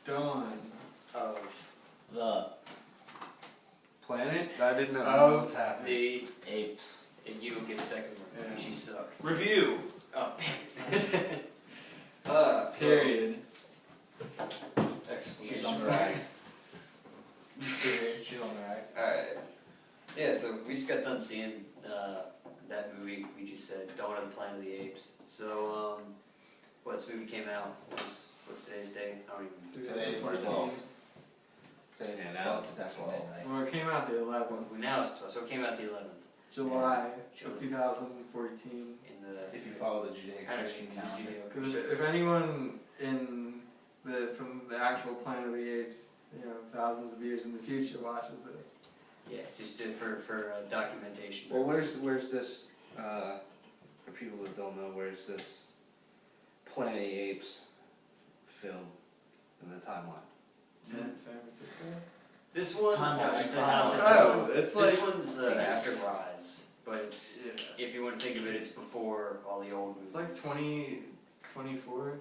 dawn of The planet I didn't know of what's happening. the apes. and you don't get a second one because you suck. review. Oh damn it. Period. Exclamation She's on the mark. right. She's on the right. Alright. Yeah, so we just got done seeing that movie we just said, Dawn of the Planet of the Apes. So this movie came out, what's today's date? I don't even Today's the 12th. Today's Yeah, the now 12th, it's that's 12th. midnight. Well, it came out the 11th, we now it's 12, so it came out the 11th July Sure. of 2014. in the If you follow the Judeo-Christian calendar. Because if anyone from the actual Planet of the Apes, thousands of years in the future watches this. Yeah, just for documentation. Well, where's this? For people that don't know, where's this Planet of the Apes filmed in the timeline? San Francisco? This one, Timeline. It's this like one's after Rise, but it's if you want to think of it, it's before all the old movies. it's like 2024.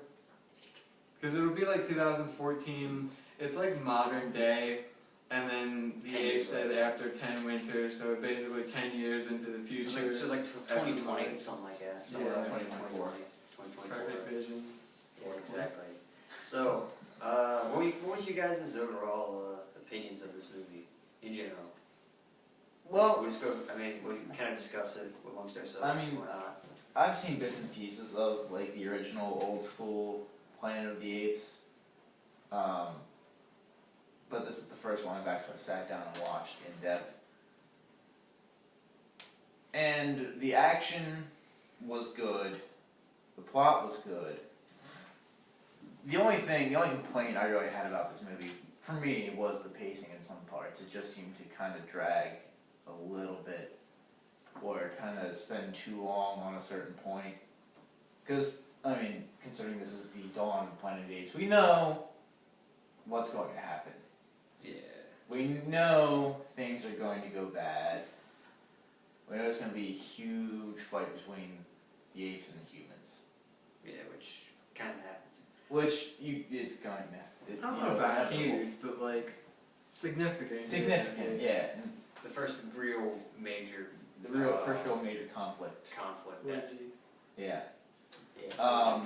Because it would be like 2014. It's like modern day, and then the 10 apes years said later. after 10 winters, so basically 10 years into the future. So like 2020, something like that. Somewhere Yeah, around 2024. 2024. Perfect vision. Yeah, exactly. So, what was you guys' overall opinions of this movie in general? Well, We'll just go. I mean, we can kind of discuss it amongst ourselves. I mean, and whatnot. I've seen bits and pieces of like the original old school Planet of the Apes. But this is the first one I've actually sat down and watched in depth. And the action was good. The plot was good. The only complaint I really had about this movie, for me, was the pacing in some parts. It just seemed to kind of drag a little bit, or kind of spend too long on a certain point. Because, I mean, considering this is the dawn of Planet of the Apes, we know what's going to happen. Yeah. We know things are going to go bad. We know there's going to be a huge fight between the apes and the humans. Yeah, which kind of happens. It's going to. I don't know about huge, but like significant. Significant, yeah. The first real major. First real major conflict. conflict. Yeah. Yeah.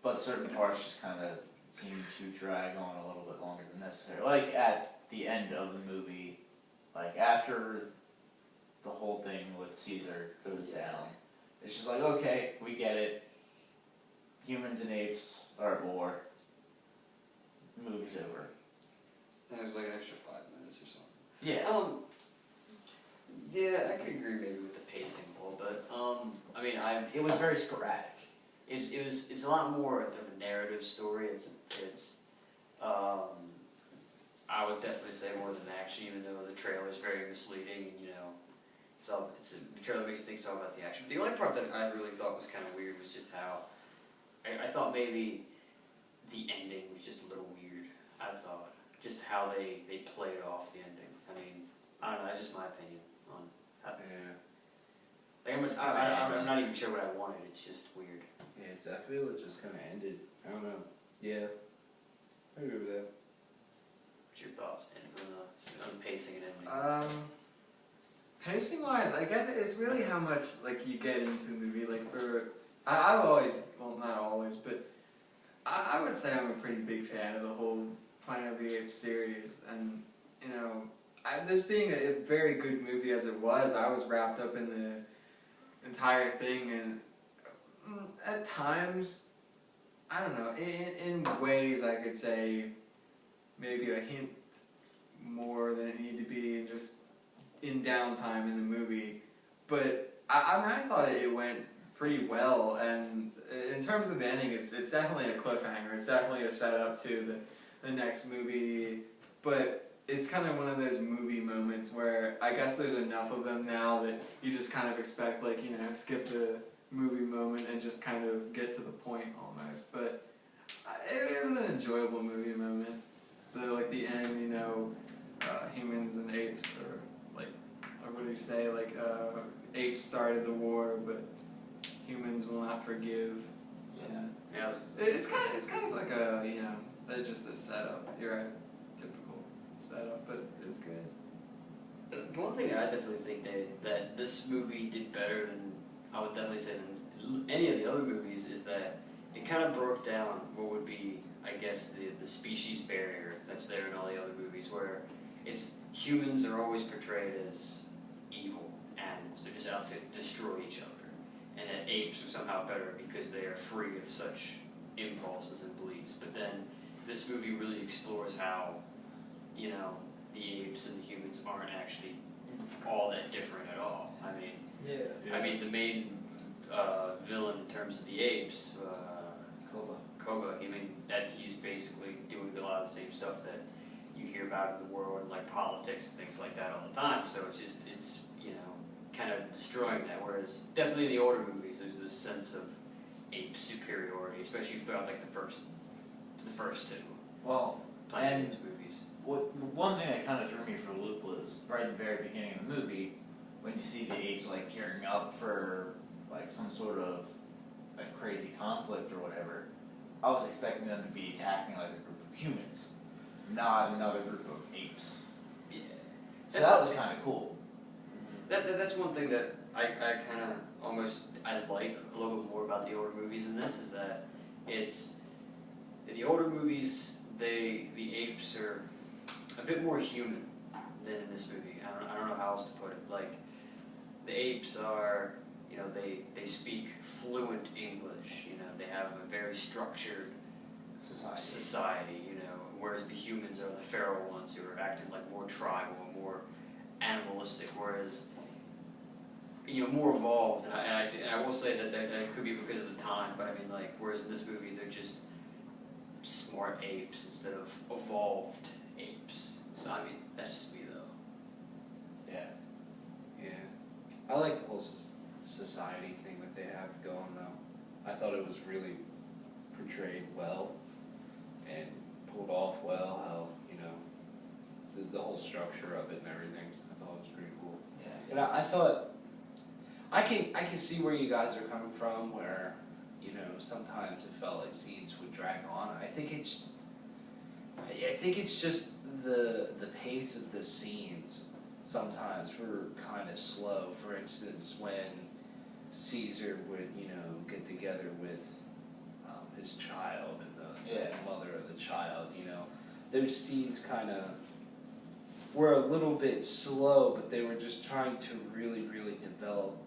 But certain parts just kind of seem to drag on a little bit longer than necessary. Like at the end of the movie, like after the whole thing with Caesar goes down, it's just like, okay, we get it. Humans and apes are at war. Movie's over. And there's like an extra 5 minutes or something. Yeah. Yeah, I could agree maybe with the pacing a little bit. I mean, It was very sporadic. It's a lot more of a narrative story. It's I would definitely say more than action, even though the trailer is very misleading. And the trailer makes you think it's all about the action. But the only part that I really thought was kind of weird was just how I thought maybe the ending was just a little weird. I thought just how they played off the ending. I mean, I don't know. That's just my opinion on how. Yeah. Like I'm not even sure what I wanted. It's just weird. Yeah, I feel it just kind of ended. I don't know. Yeah. I agree with that. What's your thoughts on pacing and ending? Pacing wise, I guess it's really how much like you get into the movie. Like I've always, well not always, but I would say I'm a pretty big fan of the whole Planet of the Apes series, and this being a very good movie as it was, I was wrapped up in the entire thing, and at times, I don't know, in ways I could say maybe a hint more than it needed to be, and just in downtime in the movie, but I thought it went pretty well, and in terms of the ending, it's definitely a cliffhanger. It's definitely a setup to the next movie, but it's kind of one of those movie moments where I guess there's enough of them now that you just kind of expect, like, skip the movie moment and just kind of get to the point almost. But it was an enjoyable movie moment. The end, humans and apes, or what did you say? Apes started the war, but humans will not forgive. Yeah. Yeah. It's kind of like a It's just the setup. You're right. Typical setup, but it was good. The one thing that I definitely think that this movie did better than, I would definitely say, than any of the other movies is that it kind of broke down what would be, I guess, the species barrier that's there in all the other movies, where humans are always portrayed as evil animals. They're just out to destroy each other. And that apes are somehow better because they are free of such impulses and beliefs. But then this movie really explores how, you know, the apes and the humans aren't actually all that different at all. I mean, the main villain in terms of the apes, Koba. I mean, that he's basically doing a lot of the same stuff that you hear about in the world, like politics and things like that all the time. So it's you know, kind of destroying that. Whereas definitely in the older movies, there's this sense of ape superiority, especially throughout like the first two. Well, Planet and Apes movies. one thing that kind of threw me for a loop was right at the very beginning of the movie when you see the apes like gearing up for like some sort of like crazy conflict or whatever. I was expecting them to be attacking like a group of humans, not another group of apes. Yeah. So that was kind of cool. That's one thing that I kind of I like a little bit more about the older movies than this, is that it's in the older movies the apes are a bit more human than in this movie. I don't know how else to put it. Like the apes are, you know, they speak fluent English. You know, they have a very structured society. You know, whereas the humans are the feral ones who are acting like more tribal, more animalistic. Whereas, you know, more evolved. And I will say that could be because of the time. But I mean, like, whereas in this movie they're just smart apes instead of evolved apes. So I mean, that's just me though. Yeah. Yeah. I like the whole society thing that they have going though. I thought it was really portrayed well and pulled off well, how, you know, the whole structure of it and everything. I thought it was pretty cool. Yeah. And I thought, I can see where you guys are coming from, where, you know, sometimes it felt like scenes would drag on. I think it's just the pace of the scenes sometimes were kind of slow. For instance, when Caesar would, you know, get together with his child and the mother of the child, you know, those scenes kind of were a little bit slow, but they were just trying to really, really develop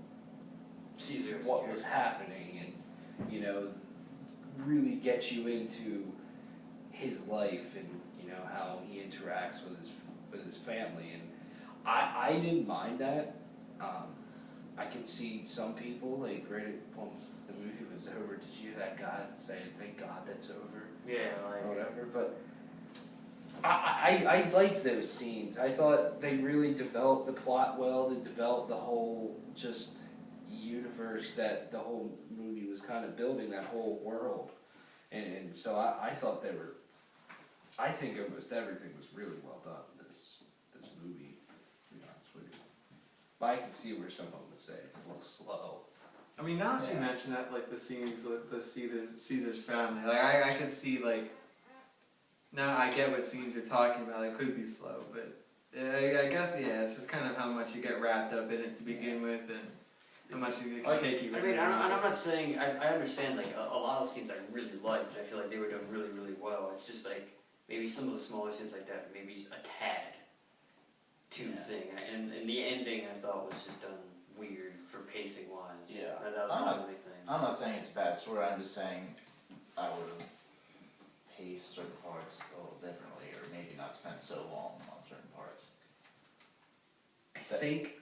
Caesar, what was happening, and, you know, really get you into his life and, you know, how he interacts with his family. And I didn't mind that. I could see some people, like, right when the movie was over, did you hear that guy say, "Thank God that's over"? Yeah, like, Or whatever. But I liked those scenes. I thought they really developed the plot well. They developed the whole just universe that the whole movie was kind of building, that whole world. And so I thought I think everything was really well done in this movie, to be honest with you. But I can see where someone would say it's a little slow. I mean, now that you mention that, like the scenes with the Caesar's family, like I could see, like, now I get what scenes you're talking about. It could be slow, but I guess it's just kind of how much you get wrapped up in it to begin with, and how much it can take you. I mean, I'm not saying, I understand, like, a lot of scenes I really liked. I feel like they were done really, really well. It's just like, maybe some of the smaller scenes like that, maybe just a tad too thing. And the ending I thought was just done weird for pacing wise. Yeah. That was my only thing. I'm not saying it's a bad story, I'm just saying I would have paced certain parts a little differently, or maybe not spent so long on certain parts. I think,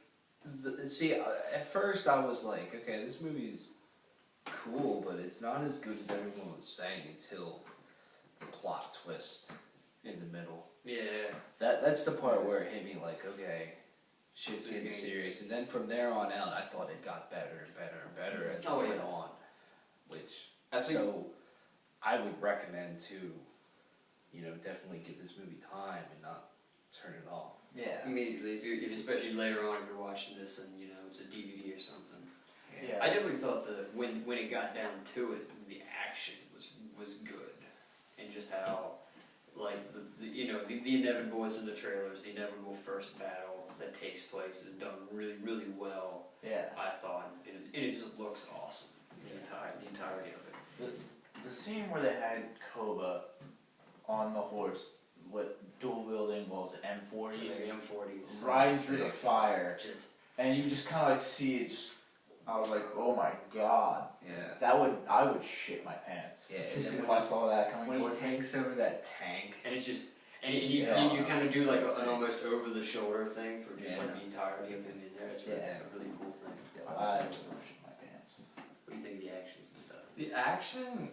at first I was like, okay, this movie's cool, but it's not as good as everyone was saying until the plot twist in the middle. Yeah. That's the part where it hit me like, okay, shit's This getting game. serious. And then from there on out, I thought it got better and better and better as it Oh, went yeah. on. Which, I think- so I would recommend to, you know, definitely give this movie time and not turn it off. Yeah. Immediately, if especially later on, if you're watching this and, you know, it's a DVD or something. Yeah. I definitely thought that when it got down to it, the action was good, and just how like the inevitable in the trailers, the inevitable first battle that takes place is done really, really well. Yeah. I thought, and it just looks awesome. The entirety of it. The scene where they had Koba on the horse, dual wielding, what was it, M40s? The M40s. Riding through the fire. Just. And you just kind of like see it just, I was like, oh my god. Yeah. I would shit my pants. Yeah. If I saw that coming When he towards me. takes over that tank. And it's just, and you kind of do like an almost over the shoulder thing for just like the entirety of him in there. It's really, a really cool thing. I would shit my pants. What do you think of the actions and stuff? The action,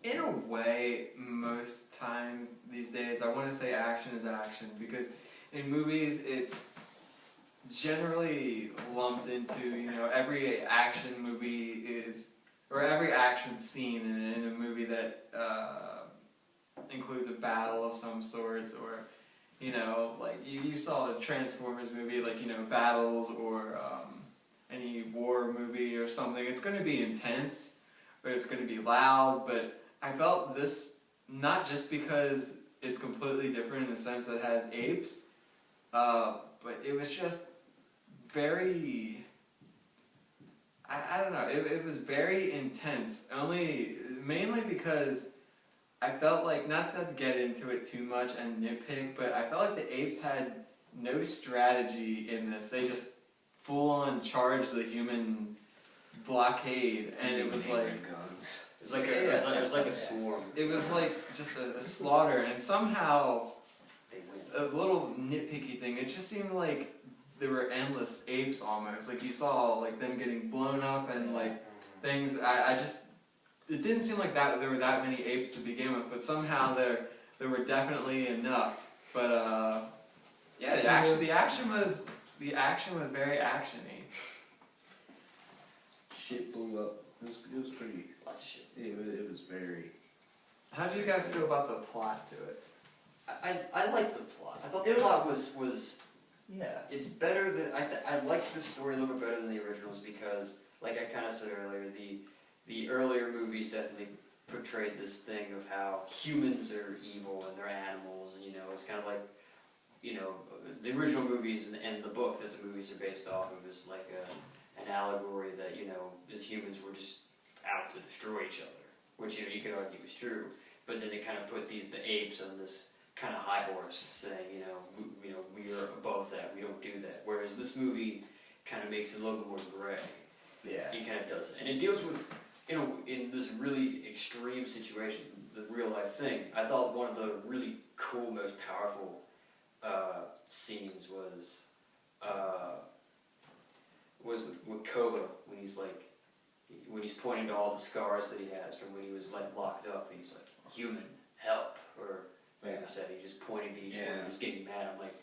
in a way, most times these days, I want to say action is action because in movies it's generally lumped into, every action movie is, or every action scene in a movie that includes a battle of some sorts, or, like you saw the Transformers movie, like, battles, or any war movie or something. It's going to be intense, or it's going to be loud, but I felt this, not just because it's completely different in the sense that it has apes, but it was just very, I don't know, it was very intense, mainly because I felt like, not to get into it too much and nitpick, but I felt like the apes had no strategy in this. They just full on charged the human blockade, and it was like, guns. It was like a swarm. it was like just a slaughter, and somehow, They win. a little nitpicky thing, it just seemed like there were endless apes almost. Like you saw like them getting blown up and like things. It didn't seem like that there were that many apes to begin with, but somehow there were definitely enough. But yeah, the action was very actiony. Shit blew up. It was pretty. Lots of shit. It was very. How did you guys feel about the plot to it? I liked the plot. I thought It the was- plot was Yeah. it's better than I liked the story a little bit better than the originals because, like I kind of said earlier, the earlier movies definitely portrayed this thing of how humans are evil and they're animals, and it's kind of like, the original movies and the book that the movies are based off of is like an allegory that as humans we're just out to destroy each other, which you could argue is true, but then they kind of put the apes on this kind of high horse, saying we are above that, we don't do that. Whereas this movie kind of makes it a little bit more gray. Yeah. It kind of does, and it deals with in this really extreme situation, the real life thing. I thought one of the really cool, most powerful scenes was with Koba when he's pointing to all the scars that he has from when he was like locked up, and he's like, "Human, help," or like I said, he's just pointing to each one and he's getting mad. I'm like,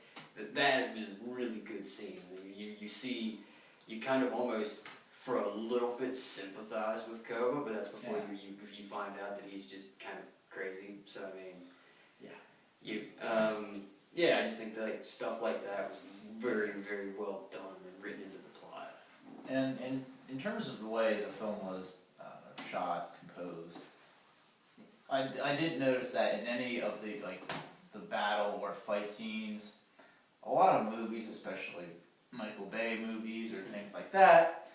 that was a really good scene. You kind of almost for a little bit sympathize with Koba, but that's before you find out that he's just kind of crazy. So I mean, I just think that like stuff like that was very, very well done and written into the plot. And in terms of the way the film was shot, composed, I did notice that in any of the battle or fight scenes, a lot of movies, especially Michael Bay movies or things like that,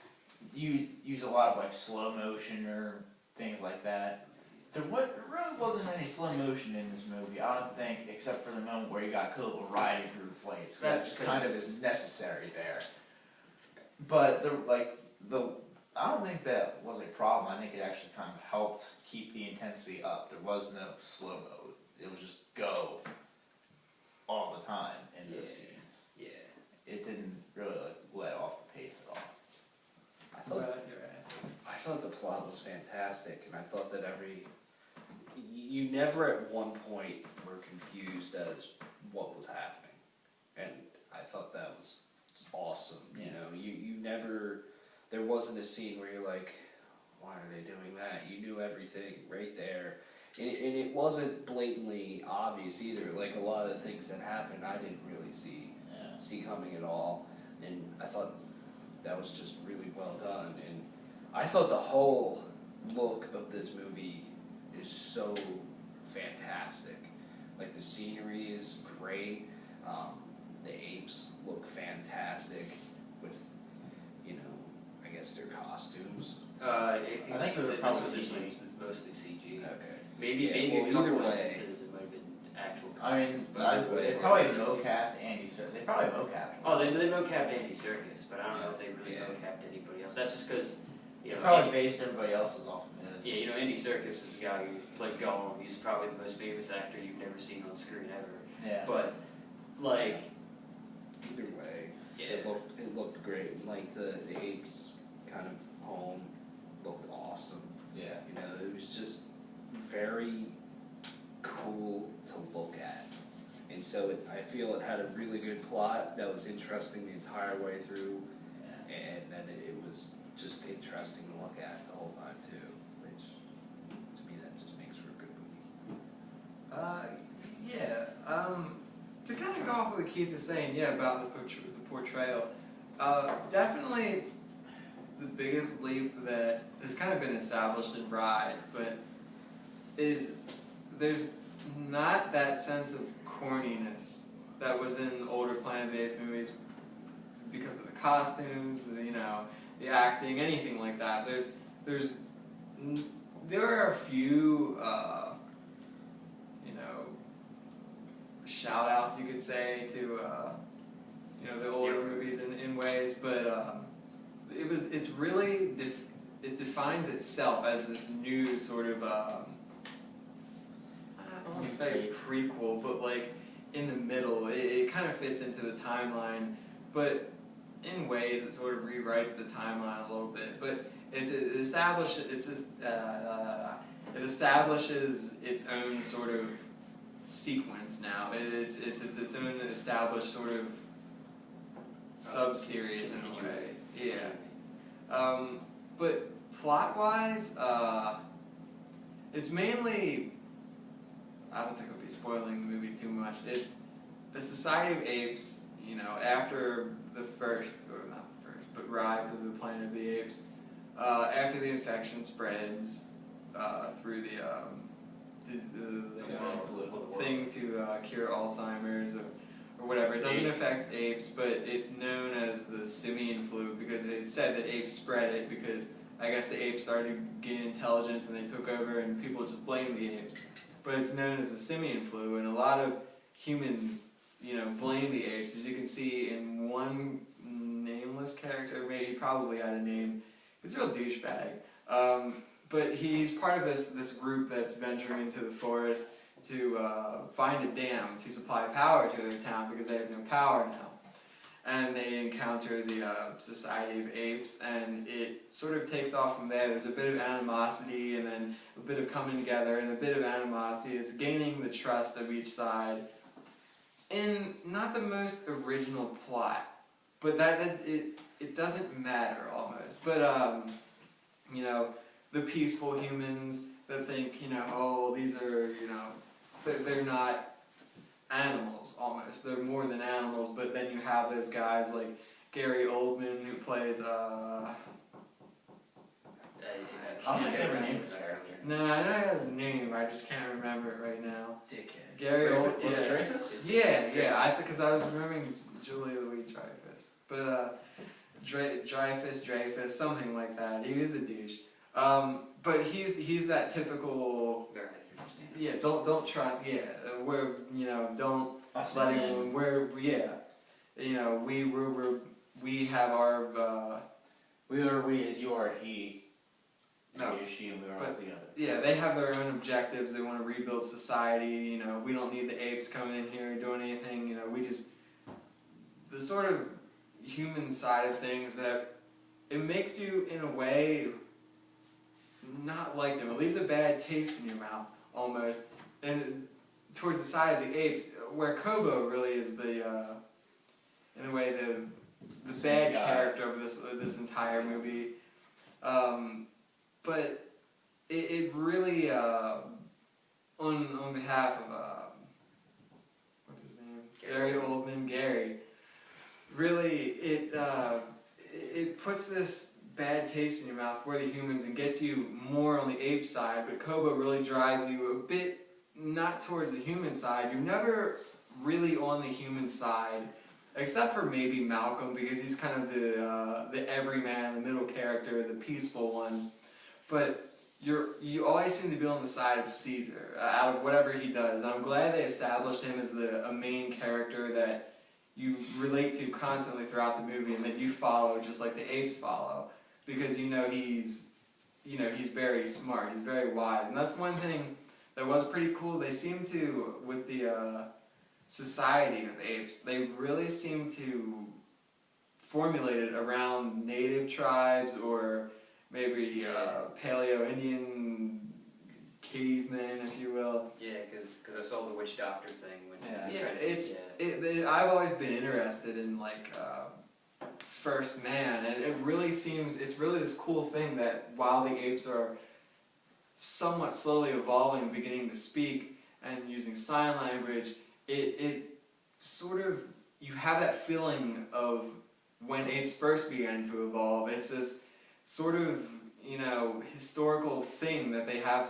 you use a lot of like slow motion or things like that. There really wasn't any slow motion in this movie, I don't think, except for the moment where you got Koba riding through the flames. That's just kind of is necessary there. But I don't think that was a problem. I think it actually kind of helped keep the intensity up. There was no slow mo. It was just go all the time in those scenes. Yeah. It didn't really let off the pace at all. I thought the plot was fantastic, and I thought that you never at one point were confused as what was happening, and I thought that was awesome. You never, there wasn't a scene where you're like, why are they doing that? You knew everything right there, and it wasn't blatantly obvious either. Like a lot of the things that happened, I didn't really see coming at all, and I thought that was just really well done. And I thought the whole look of this movie is so fantastic. the scenery is great. The apes look fantastic with, you know, I guess their costumes. I think think they were this probably was this CG. one's mostly CG. Okay. Maybe Yeah, maybe well, a either couple way. instances it might have been actual I costumes. mean, but either way, they it probably was CG. mocapped Andy Serkis. They probably mocapped him. Oh, they mocapped Andy Serkis, but I don't know if they really Yeah. mocapped anybody else. That's just because, you They know, probably Andy, based everybody else's off of his. yeah, you know, Andy Serkis is the guy who played Gollum. He's probably the most famous actor you've never seen on screen ever. Yeah. But like, Either way, yeah, it looked great. Like the apes kind of home looked awesome. Yeah. You know, it was just very cool to look at. And so I feel it had a really good plot that was interesting the entire way through, Yeah. and then it was just interesting to look at the whole time too, which to me that just makes for a good movie. Yeah. To kind of go off what Keith is saying, yeah, about the portrayal. Definitely, the biggest leap that has kind of been established in Rise, but is there's not that sense of corniness that was in older Planet of the Apes movies because of the costumes, the acting, anything like that. There are a few, shout outs, you could say, to the older movies in ways, but it's really it defines itself as this new sort of I don't want to say prequel, but like in the middle, it kind of fits into the timeline, but in ways it sort of rewrites the timeline a little bit. But it establishes its own sort of sequence now. It's its own established sort of sub-series in a way. Yeah. But plot-wise, it's mainly, I don't think I'll be spoiling the movie too much. It's the Society of Apes, after the first, or not the first, but Rise of the Planet of the Apes, after the infection spreads through the thing to cure Alzheimer's or whatever. It doesn't affect apes, but it's known as the simian flu because it's said that apes spread it because I guess the apes started to gain intelligence and they took over and people just blamed the apes. But it's known as the simian flu, and a lot of humans, blame the apes. As you can see in one nameless character, maybe he probably had a name. He's a real douchebag. But he's part of this group that's venturing into the forest to find a dam to supply power to their town because they have no power now. And they encounter the Society of Apes, and it sort of takes off from there. There's a bit of animosity, and then a bit of coming together, and a bit of animosity. It's gaining the trust of each side. In not the most original plot, but it doesn't matter almost. But the peaceful humans that think, these are, they're not animals almost. They're more than animals, but then you have those guys like Gary Oldman who plays, I don't think I ever named his character. No, I know I have a name, I just can't remember it right now. Dickhead. Gary Oldman. Was it Dreyfus? Yeah, because I was remembering Julia Louis-Dreyfus. But, Dreyfus, something like that. He was a douche. But he's that typical, yeah, don't trust, yeah, where, don't let anyone, we have our, we are we as you are he, and No, he is she, and we are all together. yeah, they have their own objectives. They want to rebuild society. We don't need the apes coming in here and doing anything. We just, the sort of human side of things that it makes you, in a way, not like them. It leaves a bad taste in your mouth, almost. And towards the side of the apes, where Kobo really is the, in a way, the bad character of this entire movie. But it really, on behalf of, what's his name? Gary Oldman, Gary. Really, it puts this bad taste in your mouth for the humans and gets you more on the ape side, but Kobo really drives you a bit not towards the human side. You're never really on the human side, except for maybe Malcolm, because he's kind of the everyman, the middle character, the peaceful one. But you always seem to be on the side of Caesar out of whatever he does. And I'm glad they established him as a main character that you relate to constantly throughout the movie, and that you follow just like the apes follow, because he's very smart, he's very wise, and that's one thing that was pretty cool. They seem to, with the society of apes, they really seem to formulate it around native tribes, or maybe Paleo-Indian cavemen, if you will. Yeah, because I saw the witch doctor thing when I've always been interested in like first man, and it's really this cool thing that while the apes are somewhat slowly evolving, beginning to speak and using sign language, it sort of, you have that feeling of when apes first began to evolve. It's this sort of, historical thing that they have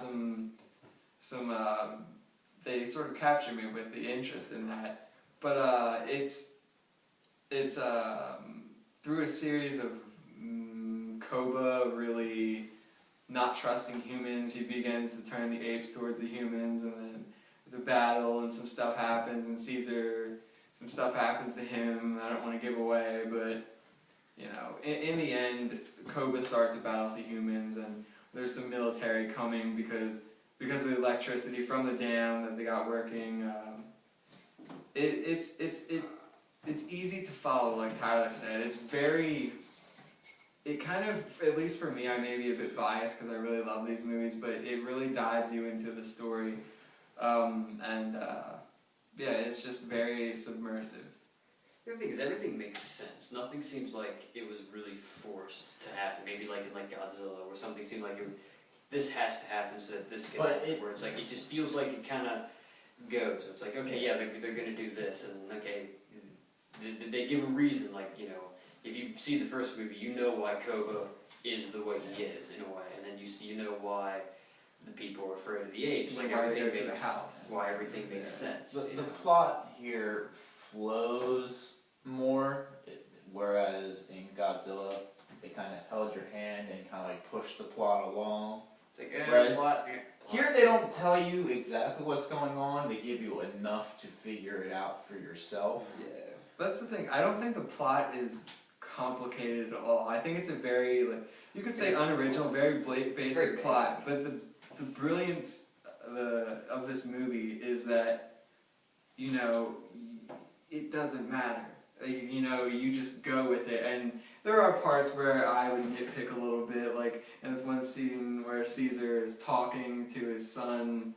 they sort of capture me with the interest in that. But it's through a series of Koba really not trusting humans, he begins to turn the apes towards the humans, and then there's a battle and some stuff happens, and Caesar, some stuff happens to him I don't want to give away, but in the end, Koba starts a battle with the humans, and there's some military coming because of the electricity from the dam that they got working. It's easy to follow, like Tyler said. It kind of, at least for me, I may be a bit biased because I really love these movies, but it really dives you into the story, it's just very submersive. The other thing is, everything makes sense. Nothing seems like it was really forced to happen. Maybe like in Godzilla, where something seemed like this has to happen so that this can happen. Where it's like, it just feels like it kind of goes. It's like, okay, yeah, they're going to do this, and okay, they give a reason. Like, if you see the first movie, you know why Koba is the way he is, in a way, and then you know why the people are afraid of the apes. Like, everything makes sense. The plot here flows more, whereas in Godzilla, they kind of held your hand and kind of like pushed the plot along. It's like, whereas plot. Here they don't tell you exactly what's going on, they give you enough to figure it out for yourself. Yeah. That's the thing, I don't think the plot is complicated at all. I think it's a very, you could say unoriginal, very basic plot, but the brilliance of this movie is that, it doesn't matter. You just go with it, and there are parts where I would nitpick a little bit, like in this one scene where Caesar is talking to his son,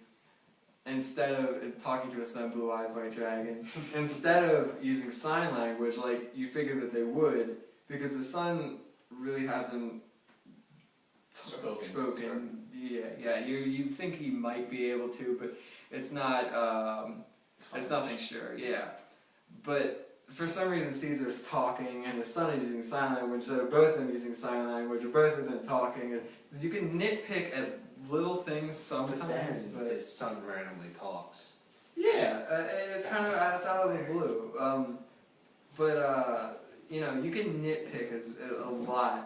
instead of talking to his son, Blue Eyes White Dragon, instead of using sign language like you figured that they would, because the son really hasn't spoken. Yeah. You think he might be able to, but it's not. It's nothing sure. Yeah, but for some reason Caesar is talking and his son is using sign language, so both of them using sign language, or both of them talking. You can nitpick at little things sometimes, but his son randomly talks. Yeah, it's kind of out of the blue. You can nitpick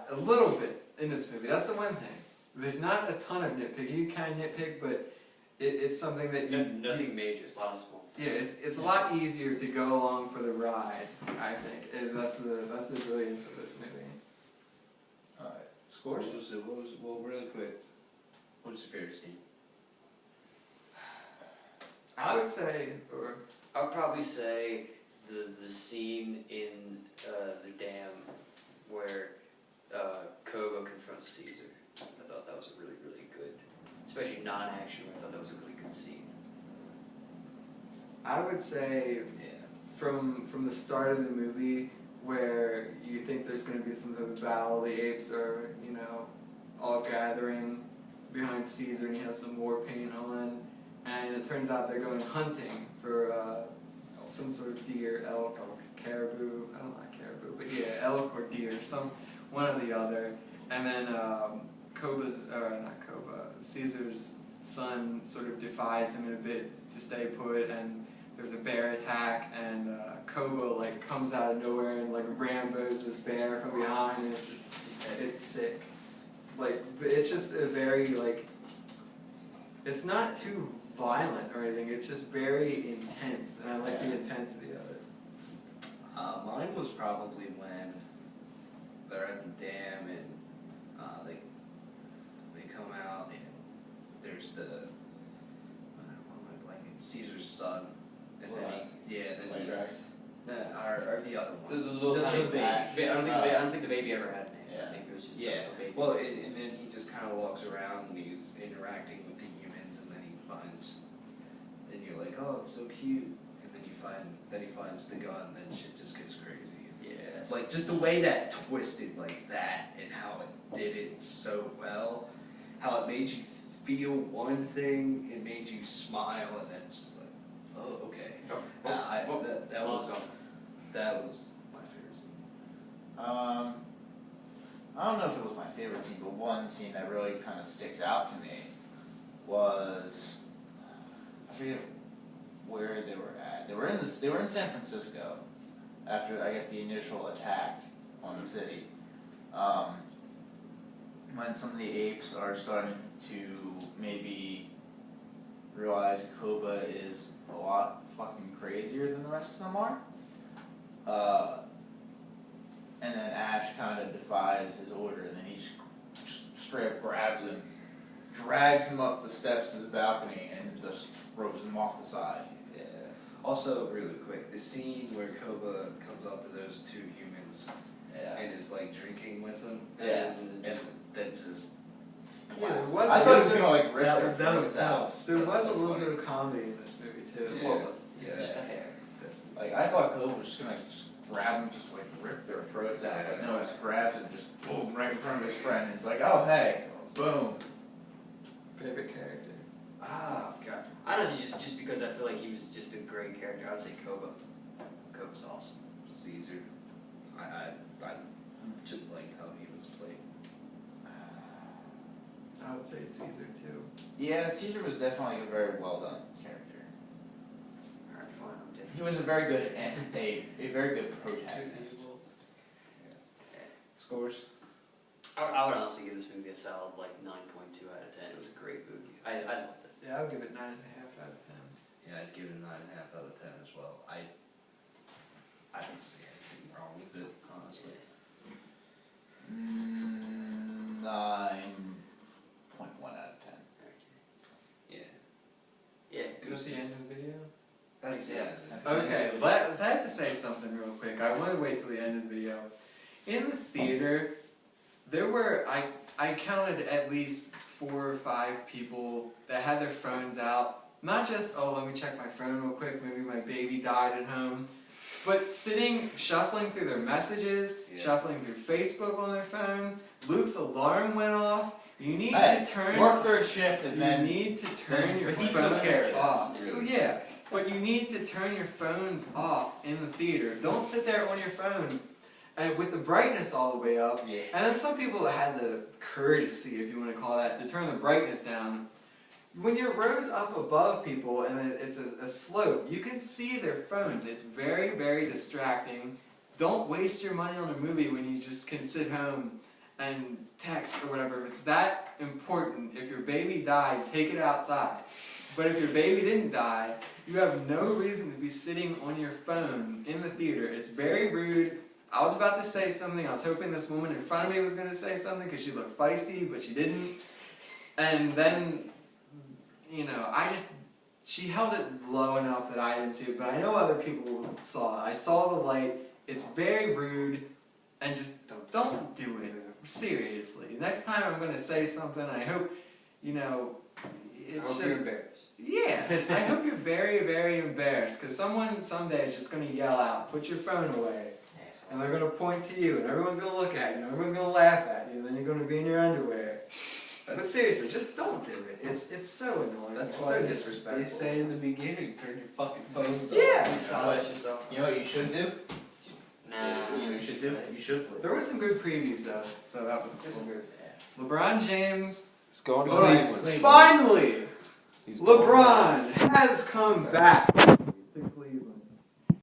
a little bit in this movie. That's the one thing. There's not a ton of nitpicking. You can nitpick, but it's something that nothing major. It's a lot of small things. Yeah, it's a lot easier to go along for the ride, I think. And that's the brilliance of this movie. Alright, scores? Well, really quick, what's your favorite scene? I would say, I would probably say the scene in the dam where Koba confronts Caesar. I thought that was a really, really good, especially non-action. I thought that was a really good scene. I would say from the start of the movie, where you think there's going to be some type of battle, the apes are, all gathering behind Caesar, and he has some war paint on, and it turns out they're going hunting for some sort of deer, elk, or caribou. I don't like caribou, but yeah, elk or deer, one or the other. And then Caesar's son sort of defies him in a bit to stay put, and there's a bear attack, and Koba like comes out of nowhere and like Rambo's this bear from behind, and it's just it's sick. Like, but it's just a very like, it's not too violent or anything. It's just very intense, and I like the intensity of it. Mine was probably when they're at the dam and they come out and there's the what am I blanking? Caesar's son, and then or the other one. The little tiny baby. I don't think the baby ever had a name. Yeah. I think it was just Yeah. a baby. Well, and then he just kind of walks around and he's interacting with the humans, and then he finds, and you're like, oh, it's so cute, and then he finds the gun, and then shit just gets crazy. Yeah. It's like just the way that twisted like that, and how it did it so well, how it made you feel one thing, it made you smile, and then it's just like, oh, okay. That was my favorite scene. I don't know if it was my favorite scene, but one scene that really kind of sticks out to me was, I forget where they were at. They were in San Francisco after, I guess, the initial attack on the city. When some of the apes are starting to maybe realize Koba is a lot fucking crazier than the rest of them are. And then Ash kind of defies his order, and then he just straight up grabs him, drags him up the steps to the balcony, and just throws him off the side. Yeah. Also, really quick, the scene where Koba comes up to those two humans and is like drinking with them, and then just. Yeah, there was I thought he was gonna like rip their throats out. There was a little bit of comedy in this movie too. Yeah. Just a hair. Like, I thought Koba was just gonna grab him, just like rip their throats out, but no, he just grabs it and just boom, right in front of his friend, and it's like, oh hey, boom. Favorite character. Ah, God. Honestly, just because I feel like he was just a great character, I would say Koba. Koba's awesome. Caesar. I just liked how he was played. I would say Caesar too. Yeah, Caesar was definitely a very well done character. Alright, fine, I'm different. He was a very good a very good protagonist. Scores? I would honestly give this movie a solid like 9.2 out of 10. It was a great movie. I loved it. Yeah, I'll give it 9.5 out of 10. Yeah, I'd give it a 9.5 out of 10 as well. I don't see anything wrong with it, honestly. 9.1 out of 10. Yeah. Yeah. Is that the end of the video? That's Okay, I have to say something real quick. I want to wait till the end of the video. In the theater, there were, I counted at least 4 or 5 people that had their phones out. Not just, oh, let me check my phone real quick, maybe my baby died at home. But sitting, shuffling through their messages, shuffling through Facebook on their phone. Luke's alarm went off. You need to turn... Work third shift and then... You need to turn your he phone took care of off. Really. Yeah, but you need to turn your phones off in the theater. Don't sit there on your phone and with the brightness all the way up. Yeah. And then some people had the courtesy, if you want to call that, to turn the brightness down. When you're rows up above people and it's a slope, you can see their phones. It's very, very distracting. Don't waste your money on a movie when you just can sit home and text or whatever. If it's that important, if your baby died, take it outside. But if your baby didn't die, you have no reason to be sitting on your phone in the theater. It's very rude. I was about to say something. I was hoping this woman in front of me was going to say something because she looked feisty, but she didn't. And then, you know, she held it low enough that I didn't see it, but I know other people saw it. I saw the light. It's very rude, and just don't do it. Seriously. Next time I'm going to say something, I hope, you know, it's I hope just... you're embarrassed. Yeah, I hope you're very, very embarrassed, because someone someday is just going to yell out, put your phone away, and they're going to point to you, and everyone's going to look at you, and everyone's going to laugh at you, and then you're going to be in your underwear. But seriously, just don't do it. It's so annoying. That's it's why so disrespectful. they say in the beginning, turn your fucking phones off. Yeah. You silence yourself. You know what you should do? Nah. You should do? You should play. There were some good previews, though, so that was There's some cool. good. LeBron James, It's going alright, finally, LeBron has come back.